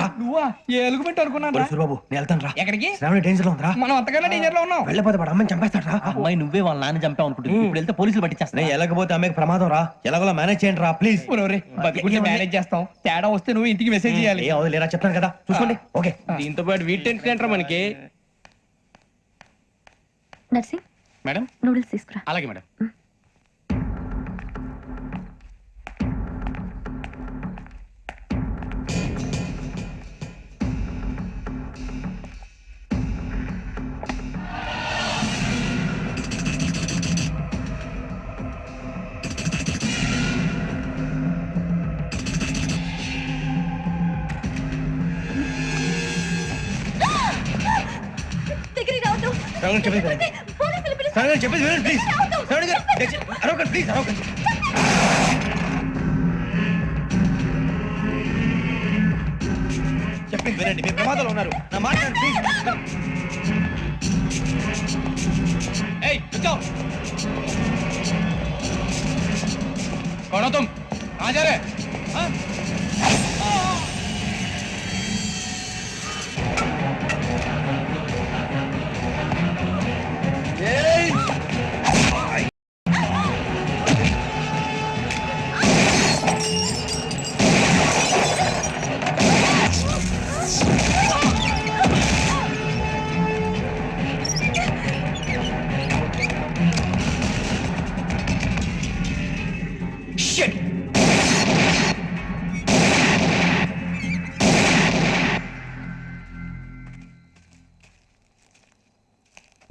రా. నువ్వా ఎలుగుబెట్టి అనుకున్నాను రా. సూరిబాబు నేను వెళ్తాను రా. ఎక్కడికి? శ్రావణి డేంజర్ లో ఉందిరా. మనం అంతకన్నా డేంజర్ లో ఉన్నాం. వెళ్ళపోతే వాడు అమ్మని చంపేస్తాడు రా. అమ్మాయి నువ్వే వాళ్ళ నాన్న చంపావు అనుకుంటుంది. ఇప్పుడు వెళ్తే పోలీసులు పట్టించేస్తా. నేను వెళ్ళకపోతే అమ్మకి ప్రమాదం రా. ఎలాగోలా మేనేజ్ చేయండి రా ప్లీజ్. బతికుంటే మేనేజ్ చేస్తాం. తేడా వస్తే నువ్వు ఇంటికి మెసేజ్ చేయాలి. ఏ అవదు లేరా చెప్తాను కదా చూసుకోండి. ఓకే దీంతో పాటు వీటి టెన్షన్ ఏంట్రా మనకి. నర్సింగ్ మేడం నూడిల్స్ తీసుకురా. అలాగే మేడం. శ్రావణి చెప్పేది వినండి. శ్రావణి చెప్పేది వినండి ప్లీజ్. శ్రావణి గారు అరవకండి ప్లీజ్ అరవకండి. చెప్పేది వినండి. మీరు ప్రమాదంలో ఉన్నారు. నా మాట వినండి ప్లీజ్. ఏయ్ रुको कौन हो तुम? कहाँ जा रहे? हाँ?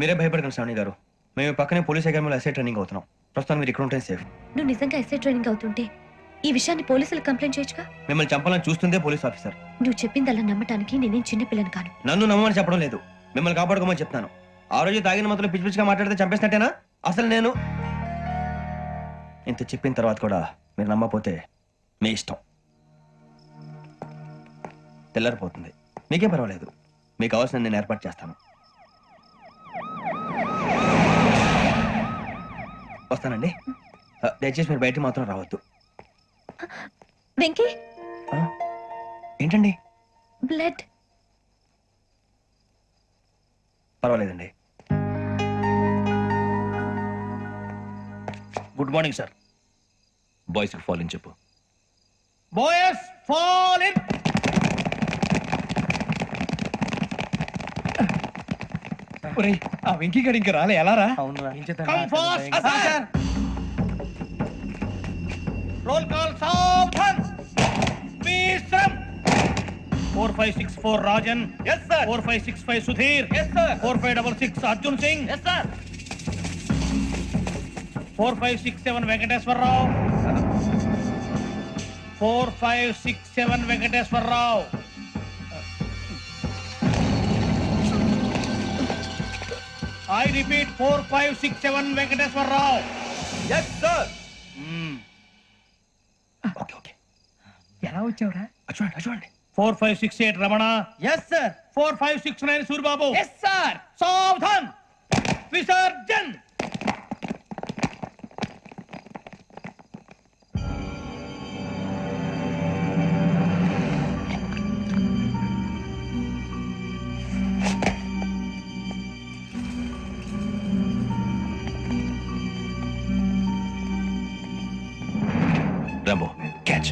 మీరే భయపడకండి శ్రావణి గారు. మేము పక్కనే పోలీస్ అకాడమీలో ఎస్ఐ ట్రైనింగ్ అవుతున్నాం. ప్రస్తుతం మీరు ఇక్కడ ఉంటే సేఫ్. నువ్వు నిజంగా ఎస్ఐ ట్రైనింగ్ అవుతుంటే ఈ విషయాన్ని పోలీసులకు కంప్లైంట్ చేయొచ్చుగా. మిమ్మల్ని చంపాలని చూస్తుందే పోలీస్ ఆఫీసర్. నువ్వు చెప్పిందల్లా నమ్మటానికి నేనేం చిన్న పిల్లని కాను. నన్ను నమ్మమని చెప్పడం లేదు, మిమ్మల్ని కాపాడుకోమని చెప్తాను. ఆ రోజు తాగిన మాత్రం పిచ్చి పిచ్చిగా మాట్లాడితే చంపేసినట్టేనా? అసలు నేను ఇంత చెప్పిన తర్వాత కూడా మీరు నమ్మపోతే మీ ఇష్టం. తెల్లారిపోతుంది, మీకే పర్వాలేదు. మీకు కావాల్సిన నేను ఏర్పాటు చేస్తాను. వస్తానండి. దయచేసి మీరు బయట మాత్రం రావద్దు. వెంకీ ఏంటండి? బ్లడ్. పర్వాలేదండి. Good morning sir. బాయ్స్ కి ఫాల్ ఇన్ చెప్పు. Boys fall in. ఒరేయ్ ఆ వెంకీ గడి ఇంకా రాలే. ఎలా రా? అవునురా. Come fast sir. Roll call సావధాన్. విశ్రమ్. 4564 Rajan. yes sir. 4565 Sudheer. yes sir. 4566 Arjun Singh. yes sir. 4567 Venkateswararao. 4567 Venkateswararao. I repeat 4567 Venkateswararao. yes sir. Okay okay. ఎలా వచ్చావురా? చూడండి చూడండి. 4568 Ramana. yes sir. 4569 Suryababu. yes sir. సావధాన్. విసర్జన్. Rambo catch.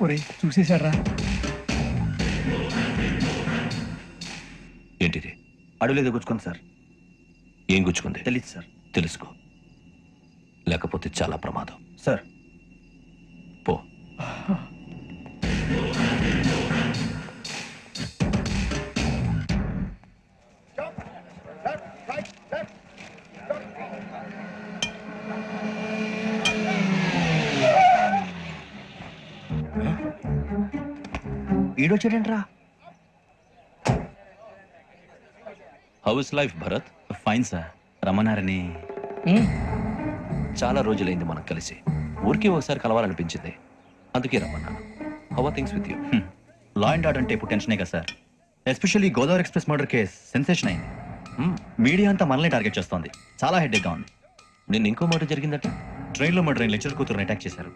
ఒరే చూసేశాడ్రా. ఏంటిది? అడుగులేదు గుచ్చుకుంది సార్. ఏం గుచ్చుకుంది? తెలీదు సార్. తెలుసుకో, లేకపోతే చాలా ప్రమాదం. సార్ పో. ఈడొచ్చాడేంట్రా? How is life Bharat? Fine sir, రమ్మన్నారని. చాలా రోజులైంది మనం కలిసి. ఊరికే ఒకసారి కలవాలనిపించింది, అందుకే రమ్మన్నాను. How things with you? Law and order అంటే ఇప్పుడు టెన్షనే కదా sir. Especially Godavari express murder case sensation అయింది. మీడియా అంతా మనల్ని టార్గెట్ చేస్తోంది. చాలా హెడ్ఏక్గా ఉంది. నిన్న ఇంకో మాట జరిగిందట. ట్రైన్లో మర్డర్ అయిన లెక్చర్ కూతురుని అటాక్ చేశారు.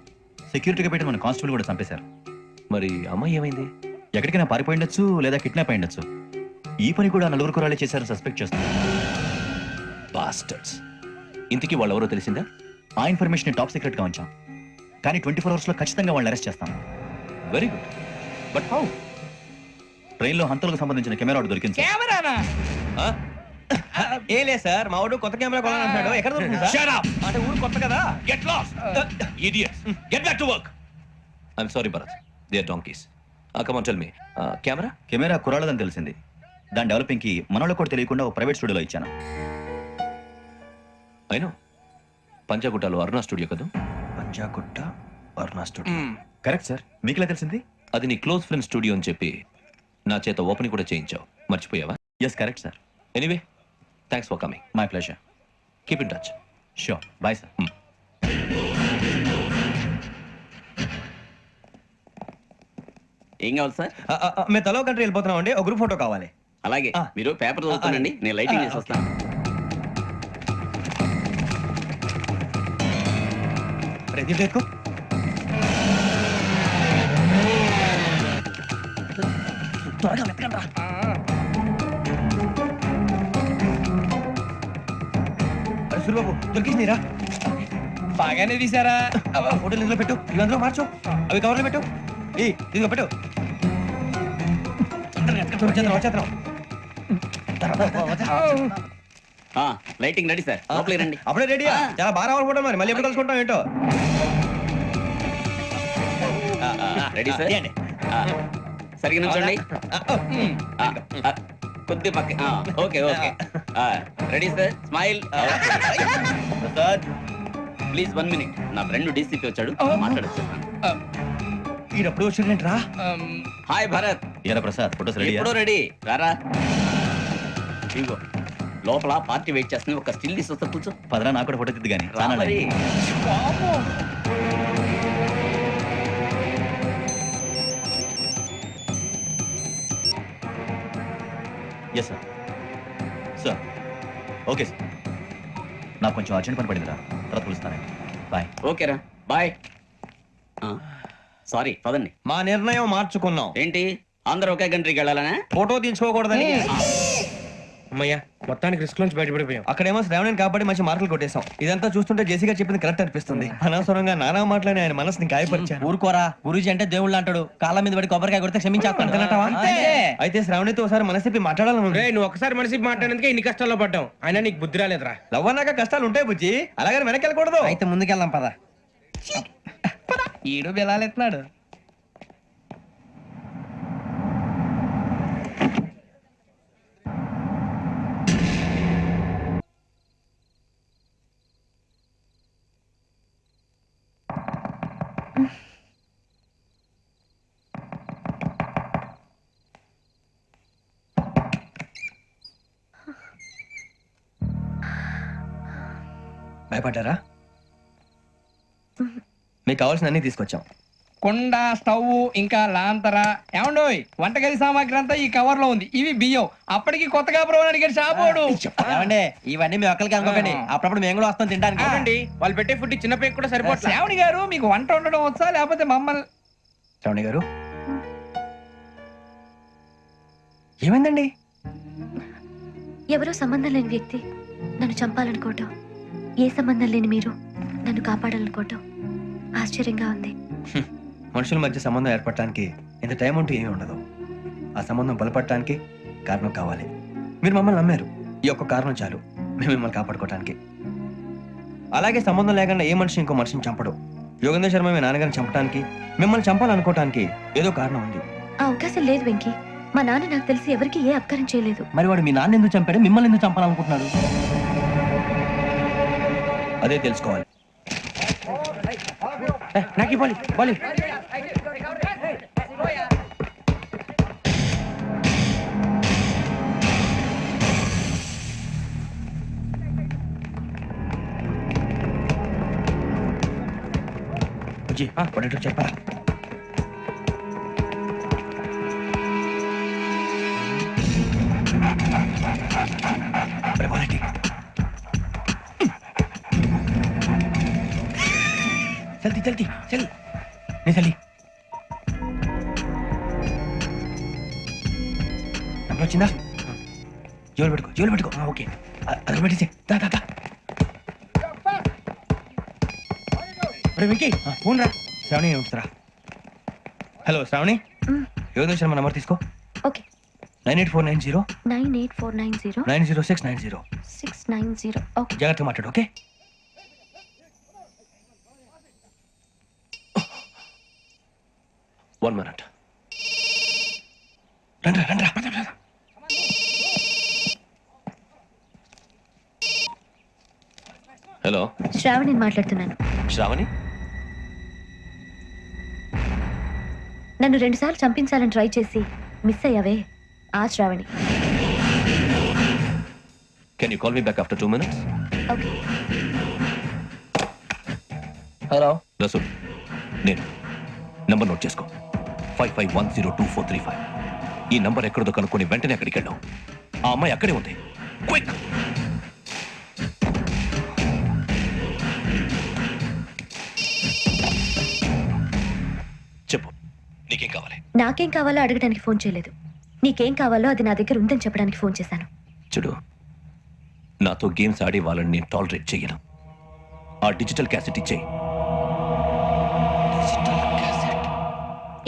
సెక్యూరిటీగా పెట్టి మన కానిస్టేబుల్ కూడా చంపేశారు. మరి అమ్మాయి ఏమైంది? ఎక్కడికైనా పారిపోయి ఉండొచ్చు, లేదా కిడ్నాప్ అయి ఉండొచ్చు. ఈ పని కూడా నలుగురు కురాలే చేశారని సస్పెక్ట్ చేస్తున్నారు. బాస్టర్స్. ఇంతకీ వాళ్ళు ఎవరో తెలిసిందా? ఆ ఇన్ఫర్మేషన్ టాప్ సీక్రెట్ గా ఉంచాం, కానీ 24 hours లో ఖచ్చితంగా వాళ్ళని అరెస్ట్ చేస్తాం. Very good. But how? ట్రైన్లో హంతలకు సంబంధించిన కెమెరా ఒకటి దొరికింది సార్. కెమెరానా? ఏం లేదు సార్, మా వాడు కొత్త కెమెరా కొనాలంటున్నాడు. ఎక్కడ దొరుకుతుంది సార్? Shut up! అంటే ఊరు కొత్త కదా. Get lost! Idiots! Get back to work! I'm sorry, Bharat. They are donkeys. Come on, tell me. Camera? Camera కురాలదని తెలిసింది. దాని డెవలపింగ్ కి మనోళ్ళకి కూడా తెలియకుండా ఒక ప్రైవేట్ స్టూడియోలో ఇచ్చాను. I know. పంజాగుట్టలో అరుణ స్టూడియో కదా? Panjagutta Aruna studio. Correct sir. మీకులా తెలిసింది? అది నీ క్లోజ్ ఫ్రెండ్ స్టూడియో అని చెప్పి నా చేత ఓపెనింగ్ కూడా చేయించావు. మర్చిపోయావా? Yes correct sir. Anyway, thanks for coming. My pleasure. Keep in touch. Sure. Bye sir. ఏం కావాలి సార్? మేము తలో కంట్రీ వెళ్ళిపోతున్నాం అండి. ఒక గ్రూప్ ఫోటో కావాలి. అలాగే, ఆ. మీరు పేపర్ చదువుతానండి, నేను లైటింగ్ చేసి వస్తాను. ప్రతి ఎక్కువ త్వరగా వెతకండి రా. అరే సూరిబాబు, దొరికిందిరా. బాగానే తీసారా? ఫోటోలు ఇందులో పెట్టు, ఇవి అందులో మార్చు, అవి కవర్లో పెట్టు. ఇదిగో పెట్టు. వచ్చేద్దాం. ఆ, లైటింగ్ రెడీ సార్, లోపలికి రండి. అప్పుడే రెడీయా? చాలా బాగా రావాలి ఫోటో. మరి మళ్ళీ ఎప్పుడు కలుసుకుంటాం ఏంటో. Ready sir. తీయండి. సరిగ్గా నుంచోండి. కొద్ది పక్క. Okay okay. Ready sir, smile. Sir please 1 minute. నా ఫ్రెండ్ డీసీపీ వచ్చాడు, మాట్లాడచ్చు. ఈడప్పుడు వచ్చిందంటరా. హాయ్ భరత్. ఏరా ప్రసాద్, ఫోటోస్ రెడీ? ఎప్పుడో రెడీ. రారా. ఇదిగో లోపల పార్టీ వెయిట్ చేస్తుంది, ఒక స్టిల్ తీసి వస్తా, కూర్చో. పదరా, నాకు కూడా ఫోటో తిద్దు కానీ. రా మరి. Yes sir. Sir okay sir. నాకు కొంచెం అర్జెంట్ పని పడిందిరా, తర్వాత పిలుస్తాను. బాయ్. ఓకేరా, బాయ్. సారీ, పదండి. మా నిర్ణయం మార్చుకున్నాం. ఏంటి, అందరూ ఒకే కంట్రీకి వెళ్ళాలనే? ఫోటో తీసుకోకూడదని. అమ్మయ్యా, మొత్తానికి రిస్క్ నుంచి బయటపడిపోయాం. అక్కడేమో శ్రావణిని కాబట్టి మంచి మార్కులు కొట్టేశాం. ఇదంతా చూస్తుంటే జేసీగా చెప్పింది కరెక్ట్ అనిపిస్తుంది. అనవసరంగా నానా మాటలని ఆయన మనసుని గాయపరిచాను. ఊరుకోరా, గురూజీ అంటే దేవుళ్ళు అంటాడు. కాళ్ళ మీద పడి కొబ్బరికాయ కొడితే క్షమించేస్తాను. అయితే శ్రావణితో ఒకసారి మనసిప్పి మాట్లాడాలను. నువ్వు ఒకసారి మనిషి మాట్లాడేందుకే ఇన్ని కష్టాల్లో పడ్డాం. అయినా నీకు బుద్ధి రాలేదురా. లవ్ అన్నాక కష్టాలు ఉంటాయి బుజ్జి, అలాగని వెనక్కి వెళ్ళకూడదు. అయితే ముందుకెళ్దాం పద. ఈడు బిలాలెత్తున్నాడు. భయపడ్డారా? మీకు కావాల్సిన అన్ని తీసుకొచ్చాం. కుండ, స్టవ్, ఇంకా లాంతర. ఏమండోయ్, వంటగది సామాగ్రి అంతా ఈ కవర్ లో ఉంది. ఇవి బియ్యం. అప్పటికి కొత్తగా బ్రో అడిగాడు షాపోడు. ఏమండి, ఇవన్నీ మీ ఒక్కరికి అనుకోకండి, అప్పుడప్పుడు మేము కూడా వస్తాం తినడానికి. అవునండి, వాళ్ళు పెట్టే ఫుడ్ చిన్న పేరు కూడా సరిపోతుంది. శ్రావణి గారు, మీకు వంట వండడం వచ్చా, లేకపోతే మమ్మల్ని? శ్రావణి గారు, ఏమైందండి? ఎవరో సంబంధం లేని వ్యక్తి నన్ను చంపాలనుకోవటం, ఏ సంబంధం లేని మీరు నన్ను కాపాడాలనుకోవటం ఆశ్చర్యంగా ఉంది. మనుషుల మధ్య సంబంధం ఏర్పడటానికి ఇంత టైం ఉంటే ఏమీ ఉండదు. ఆ సంబంధం బలపడటానికి కారణం కావాలి. మీరు మమ్మల్ని నమ్మారు, ఈ ఒక్క కారణం చాలు మేము మిమ్మల్ని కాపాడుకోవటానికి. అలాగే సంబంధం లేకుండా ఏ మనిషి ఇంకో మనిషిని చంపడు. యోగేంద్ర శర్మ మీ నాన్నగారిని చంపడానికి, మిమ్మల్ని చంపాలనుకోవటానికి ఏదో కారణం ఉంది. ఆ అవకాశం లేదు వెంకీ. మా నాన్న నాకు తెలిసి ఎవరికి ఏ అపకారం చేయలేదు. మరి వాడు మీ నాన్న ఎందుకు చంపాడు, మిమ్మల్ని ఎందుకు చంపాలనుకుంటున్నాడు? అదే తెలుసుకోవాలి. నాకు ఇవ్వాలి. బుజ్జి పడేటో చెప్పరా. जल्दी जल्दी चल नहीं चली नंबर चिन्ना जोल बेटको ओके अरे बेटी से दा दा दा अरे विकी फोन रा श्रावणी उठरा हेलो श्रावणी योगेश शर्मा नंबर తీసుకో ఓకే 98490 98490 90690 690 ఓకే జాగ్రత్తగా మాట్లాడు ఓకే One minute. రండ్రా హలో శ్రావణి మాట్లాడుతున్నాను. శ్రావణి, నన్ను 2 సార్లు చంపించాలని ట్రై చేసి మిస్ అయ్యావే ఆ Shravani. can you call me back after 2 minutes? Okay. Hello Rasool, నేను నంబర్ నోట్ చేసుకో 55102435. ఈ నంబర్ ఎక్కడదో కనుక్కొని వెంటనే అక్కడికి వెళ్ళాం. ఆ అమ్మాయి అక్కడే ఉంది. క్విక్. చెప్పు, నీకేం కావాలి? నాకేం కావాలో అడగడానికి ఫోన్ చేయలేదు. నీకేం కావాలో అది నా దగ్గర ఉందని చెప్పడానికి ఫోన్ చేశాను. చూడు, నాతో గేమ్స్ ఆడే వాళ్ళని నేను టాలరేట్ చేయను. ఆ డిజిటల్ క్యాసెట్ ఇచ్చేయి.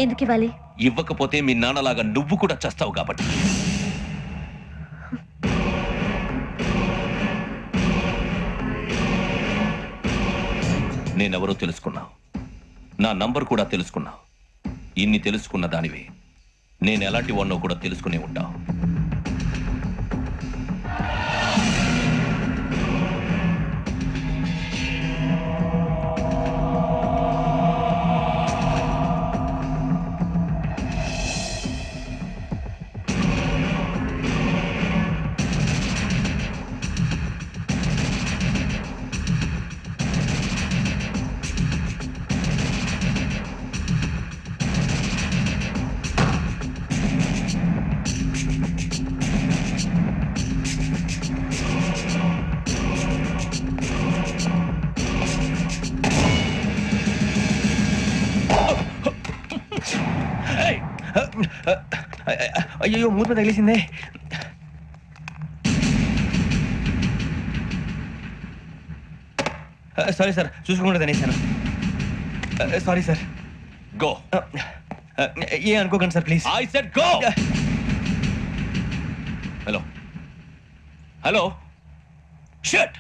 ఎందుకు ఇవ్వాలి? ఇవ్వకపోతే మీ నాన్నలాగా నువ్వు కూడా చేస్తావు కాబట్టి. నేనెవరో తెలుసుకున్నావు, నా నంబర్ కూడా తెలుసుకున్నావు. ఇన్ని తెలుసుకున్న దానివి నేను ఎలాంటి వాడినో కూడా తెలుసుకునే ఉంటావు. అయ్యో మూత మీద తగిలేసిందే. సారీ సార్, చూసుకోకుండా తినేసాను. Sorry sir. గో. ఏ అనుకోకండి sir please. I said go. Hello hello, shut.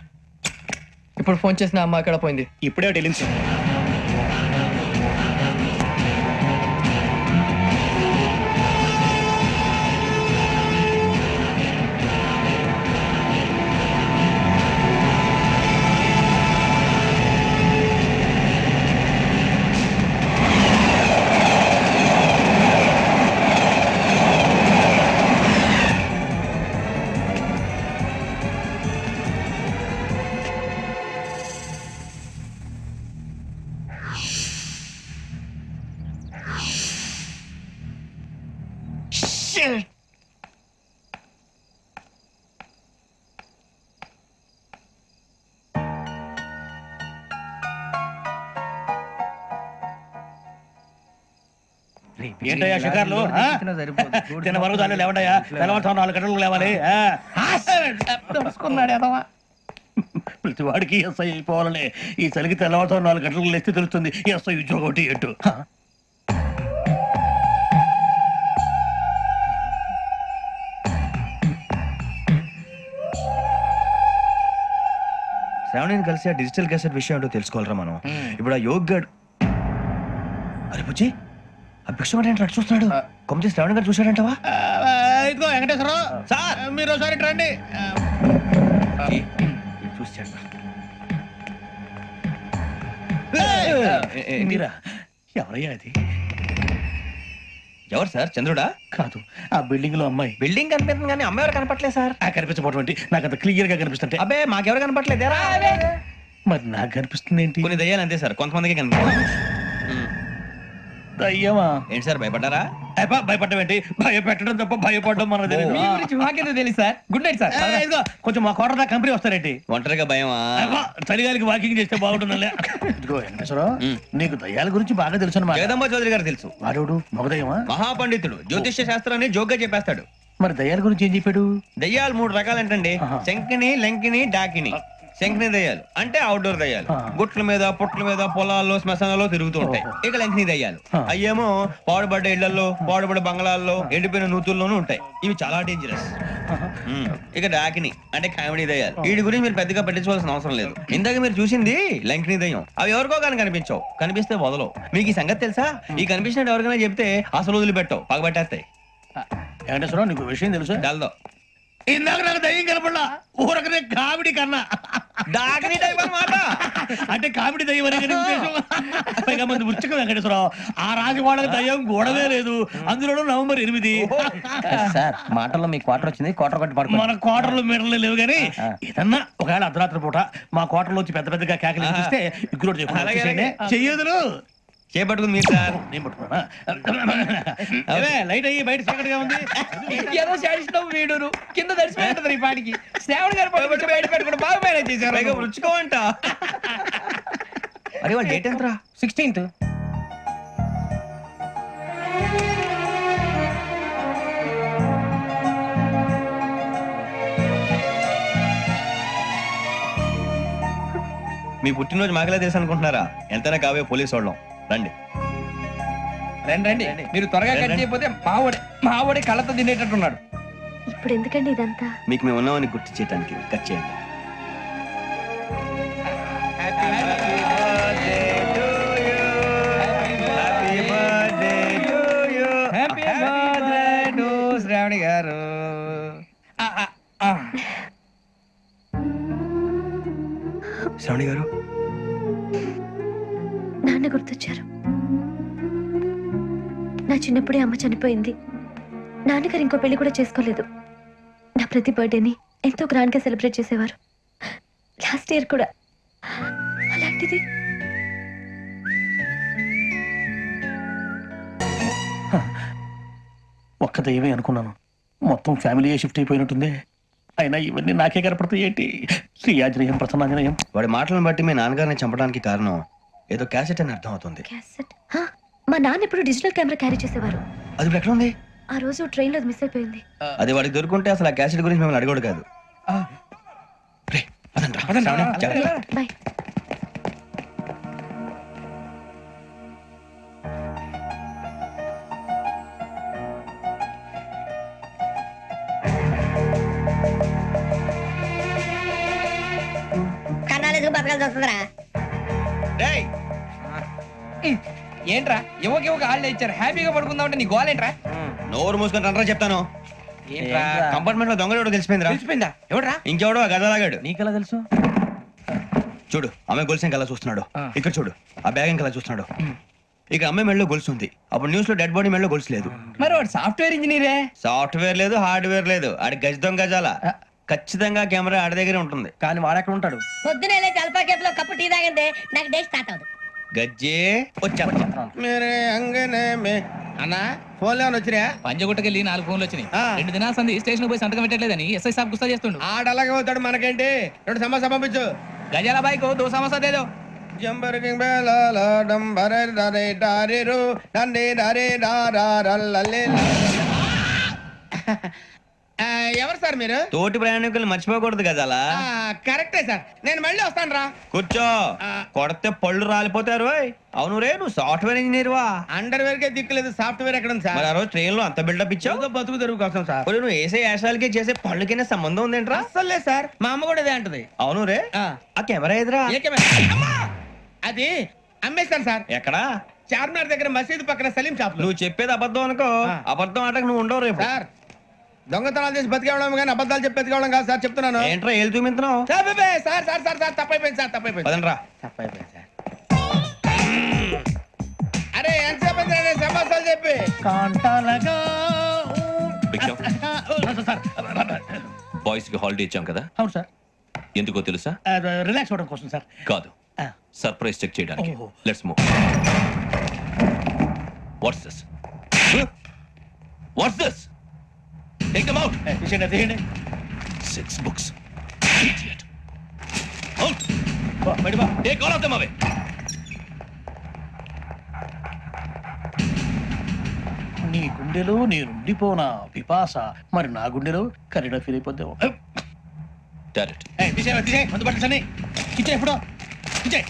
ఇప్పుడు ఫోన్ చేసిన అమ్మ అక్కడ పోయింది. ఇప్పుడే వెళ్ళింది సార్. ఏంటయ్యా షికార్లు? తిన్న వరకు చాలు లేవండయ్యా. తెల్లవారుతాం 4 గంటలకు లేవాలి. తెలుసుకున్నాడు ఎదవా. ప్రతి వాడికి ఎస్ఐ అయిపోవాలని ఈ చలికి తెల్లవారుతాం 4 గంటలకు లేస్తే తెలుస్తుంది ఎస్ఐ ఉద్యోగం ఒకటి ఎటు. శ్రావణిని కలిసి ఆ డిజిటల్ క్యాసెట్ విషయం ఏంటో తెలుసుకోవాలరా మనం. ఇప్పుడు ఆ యోగ్ గడ్, అరే బుజ్జి ఆ భిక్షం ఏంటి అటు చూస్తున్నాడు? కొమ్మతి శ్రావణి గారు చూశాడంటవా? ఇదిగో వెంకటేశ్వరరావు సార్, మీరు ఒకసారి ఇటు రండి. చూశాడు. మీరా? ఎవరయ్యా అది? ఎవరు సార్? చంద్రుడా? కాదు, ఆ బిల్డింగ్ లో అమ్మాయి. బిల్డింగ్ కనిపిస్తుంది కానీ అమ్మ ఎవరు కనపట్లేదు సార్. కనిపించబోటువంటి నాకు అంత క్లియర్ గా కనిపిస్తుంటే. అబ్బే మాకెవరు కనపట్లేదు. మరి నాకు కనిపిస్తుంది ఏంటి? కొన్ని దయ్యాలు అంతే సార్, కొంతమందికి కనిపిస్తుంది. అయ్యమా ఏంటి సార్ భయపడ్డారా? భయపడడం ఏంటి? భయపెట్టడం తప్ప భయపడడం మనకు తెలియదు. మీ గురించి మాకేదో తెలుసు సార్. Good night sir. ఇదిగో కొంచెం మా కోట దాకా కంపెనీ వస్తారేంటి? ఒంటరిగా భయమా? చలిగాలికి వాకింగ్ చేస్తే బాగుంటుందిలే. ఇదిగో వెంకటేశ్వరరావు, నీకు దయ్యాల గురించి బాగా తెలుసు అన్నమాట. జగదంబ చౌదరి గారు తెలుసు. వాడు మగదయ్యమా? మహాపండితుడు, జ్యోతిష్య శాస్త్రాన్ని జోగ్గా చెప్పేస్తాడు. మరి దయ్యాల గురించి ఏం చెప్పాడు? దయ్యాలు 3 రకాలంటండి. ఆహా. శంకిని, లంకిని, డాకిని. శంకిని దయ్యాలు అంటే అవుట్డోర్ దయ్యాలు, ఆ. గుట్ల మీద పుట్ల మీద పొలాల్లో శ్మశానాల్లో తిరుగుతూ ఉంటాయి. ఓహో. ఇక లంకిని దయ్యాలు ఆ. అయ్యేమో పాడుబడ్డ ఇళ్లలో, పాడుబడ్డ బంగ్లాల్లో, ఎండిపోయిన నూతుల్లోనూ ఉంటాయి. ఇవి చాలా డేంజరస్. ఇక డాకిని అంటే కామెడీ దయ్యాలు. వీటి గురించి మీరు పెద్దగా పట్టించుకోవాల్సిన అవసరం లేదు. ఇందాక మీరు చూసింది లంకిని దయ్యం. అవి ఎవరికో కానీ కనిపించవు, కనిపిస్తే వదలవు. మీకు ఈ సంగతి తెలుసా? ఈ కనిపించినట్టు ఎవరికైనా చెప్తే అసలు వదిలిపెట్టవు, పగబట్టేస్తాయి. వెంకటేశ్వరరావు, నీకు విషయం తెలుసు? డల్దో ఇందాక నాకు దయ్యం కనపడలా, ఊరకనే కామెడీ కన్నా. డాకిని టైప్ అన్నమాట. అంటే కామెడీ దయ్యం అనే కదా ఉద్దేశం. పైగా మంది ఉచ్చక వెంకటేశ్వరరావు, ఆ రాజు వాళ్ళకి దయ్యం గొడవే లేదు. అందులోనూ నవంబర్ 8. సార్ మాటల్లో మీ క్వార్టర్ వచ్చింది, క్వార్టర్ కొట్టి పడుకో. మన కోటర్లు మీటర్లు లేవు కానీ ఏదన్నా ఒకవేళ అర్ధరాత్రి పూట మా కోటర్లో వచ్చి పెద్ద పెద్దగా కేకలు ఇస్తే ఇగ్గురు అలాగే, చెప్పండి. చెయ్యదులు చేపట్టుకుంది మీరు సార్. నేను పట్టుకున్నా. అవే, లైట్ అయ్యి బయట చీకటిగా ఉంది. ఏదో శాడిస్తాం వీడును కింద తడిసిపోయింటది ఈ పాటికి. శ్రావణ్ గారు పట్టుకొచ్చి బయట పెట్టుకుని బాగా మేనేజ్ చేశారు. పైగా రుచుకోవంట. అరే వాళ్ళ డేట్ ఎంతరా? 16th. మీ పుట్టినరోజు మాకలే తెలుసు అనుకుంటున్నారా? ఎంతైనా కావే పోలీసు వాళ్ళం. రండి. రండి రండి, మీరు త్వరగా కట్ చేయకపోతే మావడి కళ్ళతో తినేటట్టున్నాడు. ఇప్పుడు ఎందుకండి ఇదంతా? మీకు మేము ఉన్నామని గుర్తు చేయడానికి కట్ చేయండి. హ్యాపీ బర్త్డే టు శ్రావణి గారు. శ్రవణి గారు, నాన్న గుర్తొచ్చారు. నా చిన్నప్పుడే అమ్మ చనిపోయింది. నాన్నగారు ఇంకో పెళ్లి కూడా చేసుకోలేదు. నా ప్రతి బర్త్డేని ఎంతో గ్రాండ్ గా సెలబ్రేట్ చేసేవారు. లాస్ట్ ఇయర్ కూడా. అలాంటిది ఒక్క దయ్యమే అనుకున్నాను, మొత్తం ఫ్యామిలీ షిఫ్ట్ అయిపోయినట్టుంది. అయినా ఇవన్నీ నాకే కనపడతాయి ఏంటి? శ్రీ ఆంజనేయం ప్రసన్నాంజనేయం. వాడి మాటలను బట్టి మీ నాన్నగారిని చంపడానికి కారణం ఏదో క్యాసెట్ అని అర్థం అవుతుంది. క్యాసెట్. మా నాన్న ఎప్పుడు డిజిటల్ కెమెరా క్యారీ చేసేవారు. అది ఇప్పుడు ఎక్కడ ఉంది? ఆ రోజు ట్రైన్ లో మిస్ అయిపోయింది. అది వాడికి దొరుకుంటే అసలు ఆ క్యాసెట్ గురించి మిమ్మల్ని అడగడు కాదు. రేయ్, పదండ్రా. శ్రావణి, జాగ్రత్త. బాయ్. కన్నాలేసుకు బతకాల్సి వస్తుందిరా. రేయ్, ఏంట్రా యువకి హాలిడే ఇచ్చారు, హ్యాపీగా పడుకుందామంటే నీ గోల్ ఏంట్రా? నోరు మూసుకొని రండ్రా చెప్తాను. ఏంట్రా కంపార్ట్మెంట్ లో దొంగడు ఎవడో తెలిసిపోయిందిరా. తెలిసిపోయిందా? ఎవడ్రా? ఇంకెవడో ఆ గదలాగాడు. నీకెలా తెలుసు? చూడు, ఆమె గొలుసు ఇంకలా చూస్తున్నాడు. ఇక్కడ చూడు, ఆ బ్యాగ్ ఇంకలా చూస్తున్నాడు. ఇక అమ్మాయి మెడలో గొలుసు ఉంది. అప్పుడు న్యూస్ లో డెడ్ బాడీ మెడలో గొలుసు లేదు. మరి వాడు సాఫ్ట్వేర్ ఇంజనీరే. సాఫ్ట్వేర్ లేదు, హార్డ్వేర్ లేదు. ఆడి గజ దొంగ గజాల. ఖచ్చితంగా కెమెరా ఆడి దగ్గరే ఉంటుంది. కానీ వాడెక్కడ ఉంటాడు? పొద్దునే లేచి అల్పా కేఫ్ లో కప్పు టీ తాగిందే నాకు డే స్టార్ట్ అవుతుంది. గజ్జే వచ్చా. అన్నా ఫోన్ లో వచ్చినా? పంజగుట్టకెళ్ళి 4 ఫోన్లు వచ్చినాయి. 2 దినాల సంది స్టేషన్ పోయి సంతకం పెట్టలేదని ఎస్ఐ సాబ్ గుస్తా చేస్తుండు. ఆడలాగే పోతాడు, మనకేంటి? 2 సమస్య పంపించు. గజాల బైక్ 2 సమస్య దేదో. ఎవరు సార్ మీరు? తోటి ప్రయాణికులు మర్చిపోకూడదు గజాల. కరెక్టే సార్, నేను మళ్ళీ వస్తాను రా. కూర్చో, కొడితే పళ్ళు రాలిపోతారు. అవును రే, నువ్వు సాఫ్ట్వేర్ ఇంజనీర్ వా? అండర్వేర్ కే దిక్కులేదు, సాఫ్ట్వేర్ ఎక్కడ ఉంది సార్? మరి ఆ రోజు ట్రైన్ లో అంత బిల్డప్ ఇచ్చావు. బతుకు తెరుగు కోసం సార్. ఒరేయ్, నువ్వు వేసే యాశాలకి చేసే పళ్ళకైనా సంబంధం ఉందేంట్రా? అస్సలు లేదు సార్, మా అమ్మ కూడా ఇదే అంటది. అవును రే, ఆ. ఆ కెమెరా ఎదురా? ఏ కెమెరా? అమ్మా! అది అమ్మేస్తాను సార్. ఎక్కడా? చార్మినార్ దగ్గర మసీదు పక్కన సలీం షాప్ లో. నువ్వు చెప్పేది అబద్ధం అనుకో. ఆ. అబద్ధం ఆటకు నువ్వు ఉండవు రేపు. సార్ దొంగతనాలు చేసి బతికేవడం కానీ అబద్ధాలు చెప్పి బతికేవడం కాదు సార్, చెప్తున్నాను. ఏంట్రా ఏళ్ళు చూపించినావు? Sir sir sir sir sir తప్పైపోయింది సార్, తప్పైపోయింది. పదండ్రా. తప్పైపోయింది సార్. అరే ఎంతసేపు అయింది సమాసాలు చెప్పి? కాంటాలగా. భిక్షం, బాయ్స్ కి హాలిడే ఇచ్చాం కదా, అవును సార్. ఎందుకో తెలుసా? రిలాక్స్ అవ్వడం కోసం సార్. కాదు, సర్ప్రైజ్ చెక్ చేయడానికి. ఓహో. Let's move. What's this what's this take them out తీసేయండి తీయండి 6 books idiot out బయట బా. take all of them away నీ గుండెలో నేనుండిపోనా పిపాస మరి నా గుండెలో కరీడా ఫీల్ అయిపోద్దాము డైరెక్ట్ తీసే మందు పట్టించండి ఇచ్చే ఇప్పుడు ఇచ్చే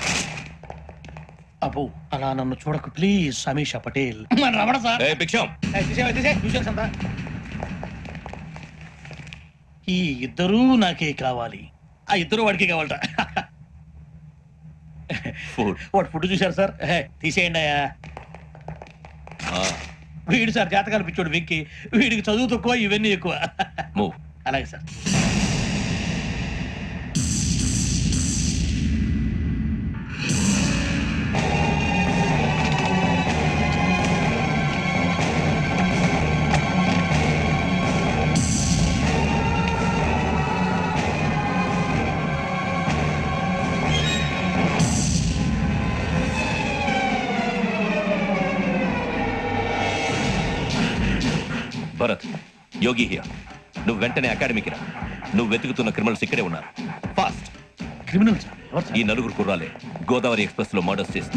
అబ్బో అలా నన్ను చూడకు ప్లీజ్ సమీషా పటేల్ మన Ramana sir hey big sham ఈ ఇద్దరూ నాకే కావాలి ఆ ఇద్దరు వాడికి కావాలట food వాడు ఫుడ్ చూశారు సార్ తీసేయండి అయ్యా వీడు సార్ జాతకాలు పిచ్చోడు వెక్కి వీడికి చదువు తక్కువ ఇవన్నీ ఎక్కువ move అలాగే సార్ భరత్ యోగి హియర్ నువ్వు వెంటనే అకాడమీకి రా నువ్వు వెతుకుతున్న క్రిమినల్స్ ఇక్కడే ఉన్నారు ఫాస్ట్ క్రిమినల్ సార్ ఎవరు ఈ నలుగురు కుర్రాలే గోదావరి ఎక్స్ప్రెస్ లో మర్డర్స్ చేసి